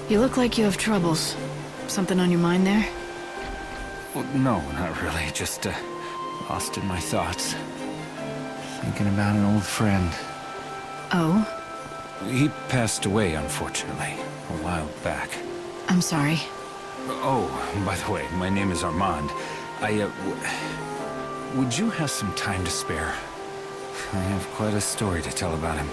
You look like you have troubles. Something on your mind there? Well, no, not really. Just, lost in my thoughts. Thinking about an old friend. Oh? He passed away, unfortunately, a while back. I'm sorry. Oh, by the way, my name is Armand. Would you have some time to spare? I have quite a story to tell about him.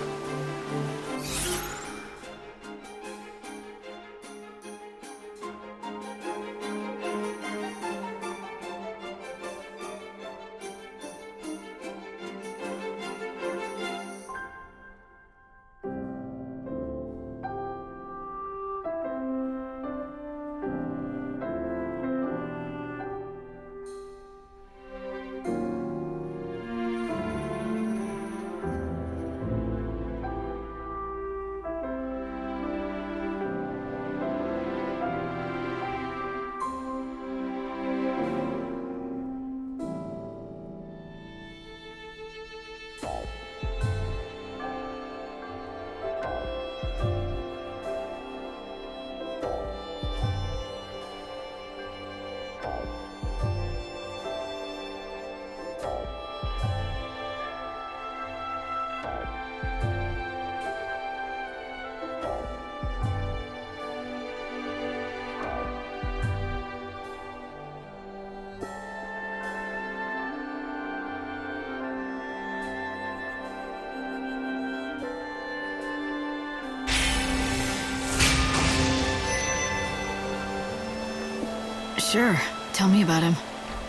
Sure. Tell me about him.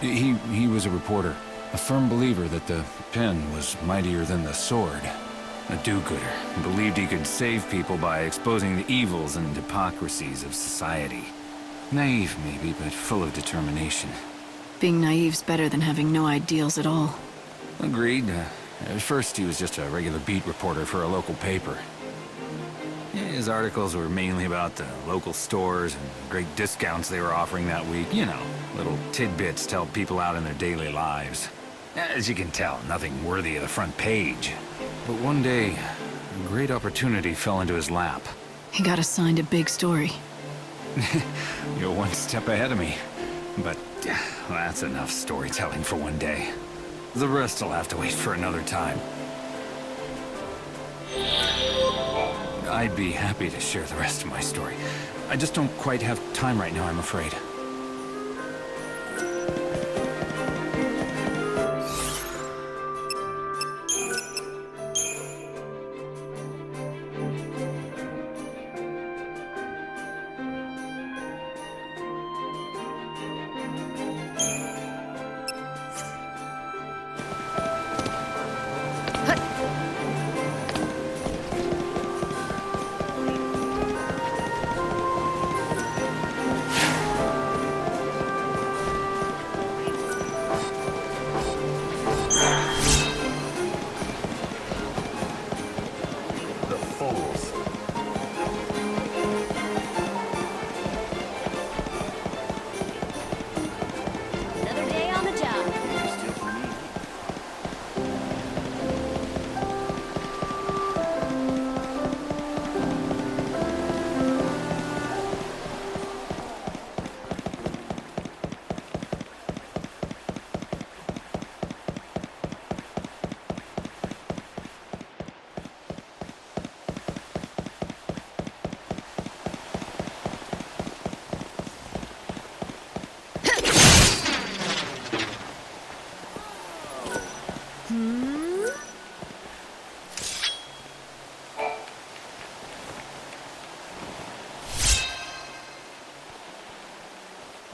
He was a reporter. A firm believer that the pen was mightier than the sword. A do-gooder. Believed he could save people by exposing the evils and hypocrisies of society. Naive, maybe, but full of determination. Being naive's better than having no ideals at all. Agreed. At first, he was just a regular beat reporter for a local paper. His articles were mainly about the local stores and great discounts they were offering that week. You know, little tidbits to help people out in their daily lives. As you can tell, nothing worthy of the front page. But one day, a great opportunity fell into his lap. He got assigned a big story. You're one step ahead of me. But that's enough storytelling for one day. The rest will have to wait for another time. I'd be happy to share the rest of my story. I just don't quite have time right now, I'm afraid. Another day on the job.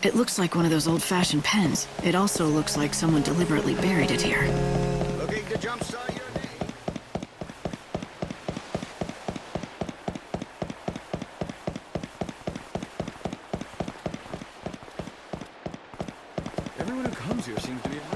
It looks like one of those old-fashioned pens. It also looks like someone deliberately buried it here. Looking to jumpstart your day? Everyone who comes here seems to be ready.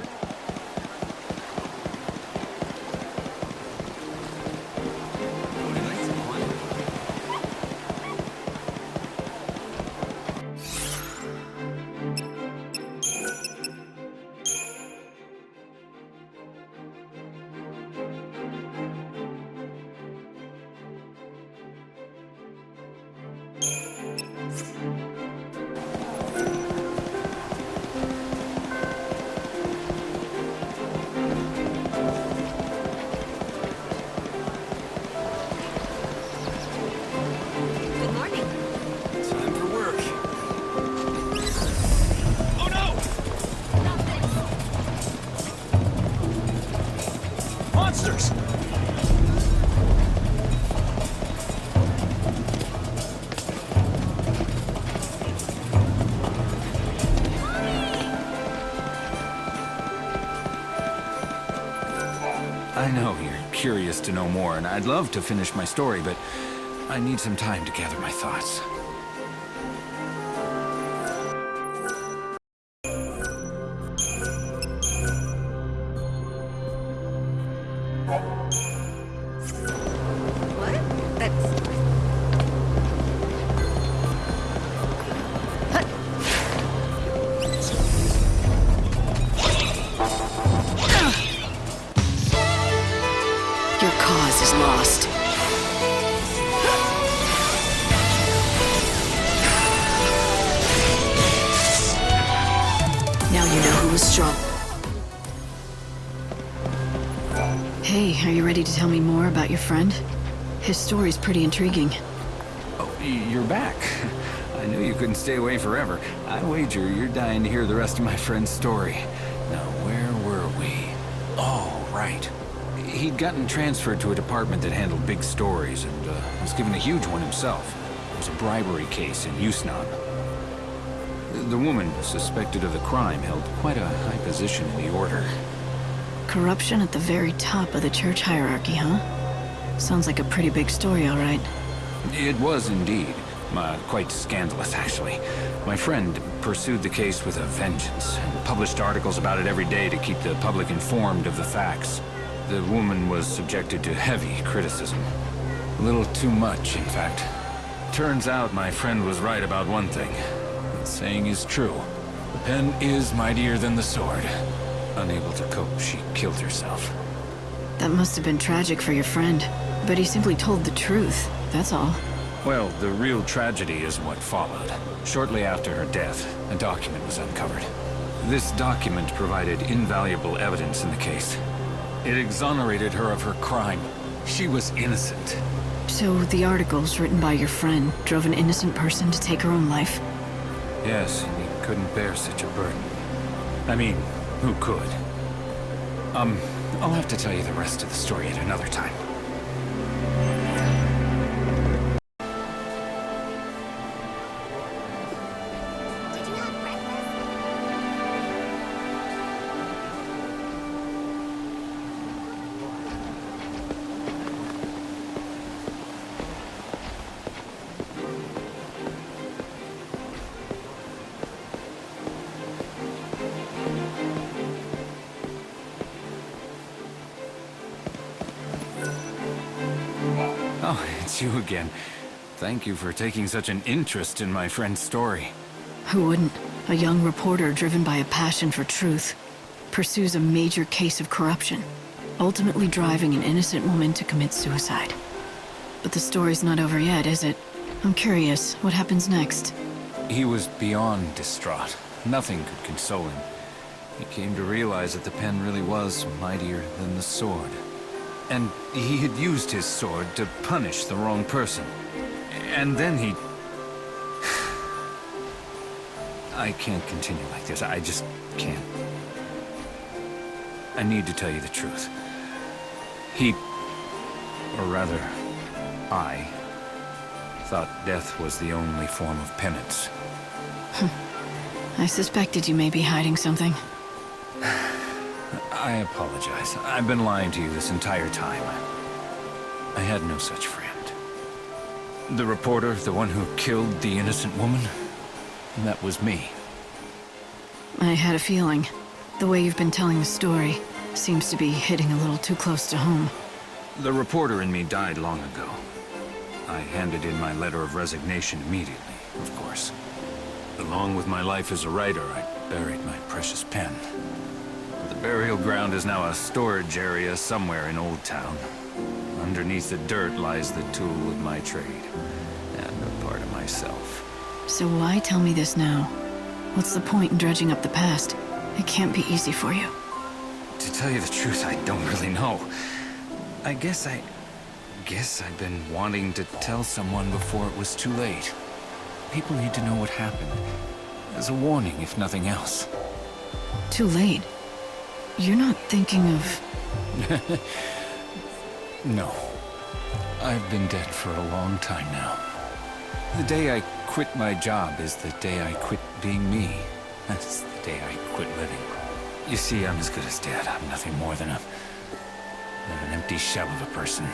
curious to know more, and I'd love to finish my story, but I need some time to gather my thoughts. What? That's... Your cause is lost. Now you know who was strong. Hey, are you ready to tell me more about your friend? His story's pretty intriguing. Oh, you're back. I knew you couldn't stay away forever. I wager you're dying to hear the rest of my friend's story. Now, where were we? Oh, right. He'd gotten transferred to a department that handled big stories and was given a huge one himself. It was a bribery case in Yusnan. The woman suspected of the crime held quite a high position in the order. Corruption at the very top of the church hierarchy, huh? Sounds like a pretty big story, all right. It was indeed. Quite scandalous, actually. My friend pursued the case with a vengeance and published articles about it every day to keep the public informed of the facts. The woman was subjected to heavy criticism. A little too much, in fact. Turns out my friend was right about one thing. The saying is true. The pen is mightier than the sword. Unable to cope, she killed herself. That must have been tragic for your friend. But he simply told the truth, that's all. Well, the real tragedy is what followed. Shortly after her death, a document was uncovered. This document provided invaluable evidence in the case. It exonerated her of her crime. She was innocent. So the articles written by your friend drove an innocent person to take her own life? Yes, he couldn't bear such a burden. I mean, who could? I'll have to tell you the rest of the story at another time. Did you have breakfast? Oh, it's you again. Thank you for taking such an interest in my friend's story. Who wouldn't? A young reporter driven by a passion for truth pursues a major case of corruption, ultimately driving an innocent woman to commit suicide. But the story's not over yet, is it? I'm curious, what happens next? He was beyond distraught. Nothing could console him. He came to realize that the pen really was mightier than the sword. And he had used his sword to punish the wrong person. And then he... I can't continue like this. I just can't. I need to tell you the truth. He... or rather, I... thought death was the only form of penance. I suspected you may be hiding something. I apologize. I've been lying to you this entire time. I had no such friend. The reporter, the one who killed the innocent woman, that was me. I had a feeling. The way you've been telling the story seems to be hitting a little too close to home. The reporter in me died long ago. I handed in my letter of resignation immediately, of course. Along with my life as a writer, I buried my precious pen. The burial ground is now a storage area somewhere in Old Town. Underneath the dirt lies the tool of my trade, and a part of myself. So why tell me this now? What's the point in dredging up the past? It can't be easy for you. To tell you the truth, I don't really know. I guess I've been wanting to tell someone before it was too late. People need to know what happened. As a warning, if nothing else. Too late. You're not thinking of... No. I've been dead for a long time now. The day I quit my job is the day I quit being me. That's the day I quit living. You see, I'm as good as dead. I'm nothing more than an empty shell of a person.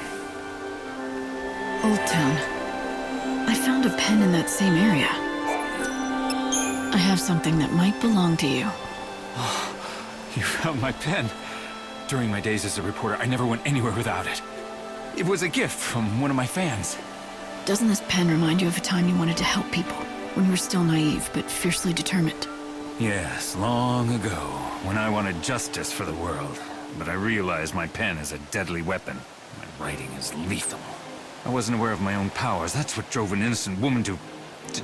Old Town. I found a pen in that same area. I have something that might belong to you. You found my pen. During my days as a reporter, I never went anywhere without it. It was a gift from one of my fans. Doesn't this pen remind you of a time you wanted to help people, when you were still naive but fiercely determined? Yes, long ago, when I wanted justice for the world. But I realized my pen is a deadly weapon. My writing is lethal. I wasn't aware of my own powers. That's what drove an innocent woman to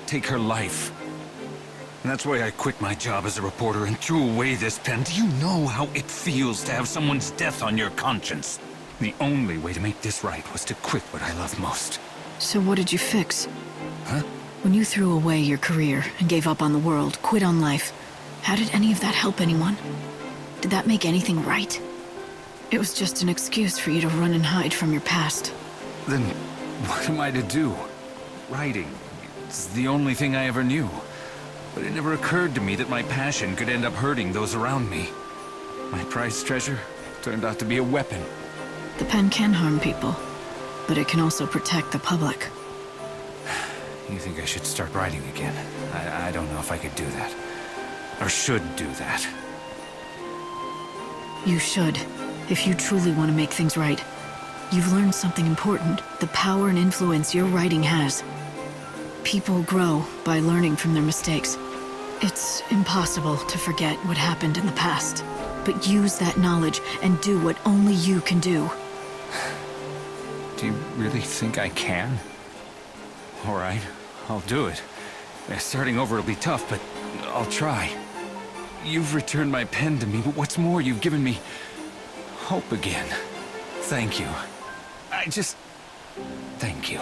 take her life. And that's why I quit my job as a reporter and threw away this pen. Do you know how it feels to have someone's death on your conscience? The only way to make this right was to quit what I love most. So what did you fix? Huh? When you threw away your career and gave up on the world, quit on life, how did any of that help anyone? Did that make anything right? It was just an excuse for you to run and hide from your past. Then what am I to do? Writing. It's the only thing I ever knew. But it never occurred to me that my passion could end up hurting those around me. My prized treasure turned out to be a weapon. The pen can harm people, but it can also protect the public. You think I should start writing again? I don't know if I could do that. Or should do that. You should, if you truly want to make things right. You've learned something important, the power and influence your writing has. People grow by learning from their mistakes. It's impossible to forget what happened in the past, but use that knowledge and do what only you can do. Do you really think I can? All right, I'll do it. Starting over will be tough, but I'll try. You've returned my pen to me, but what's more, you've given me hope again. Thank you. Thank you.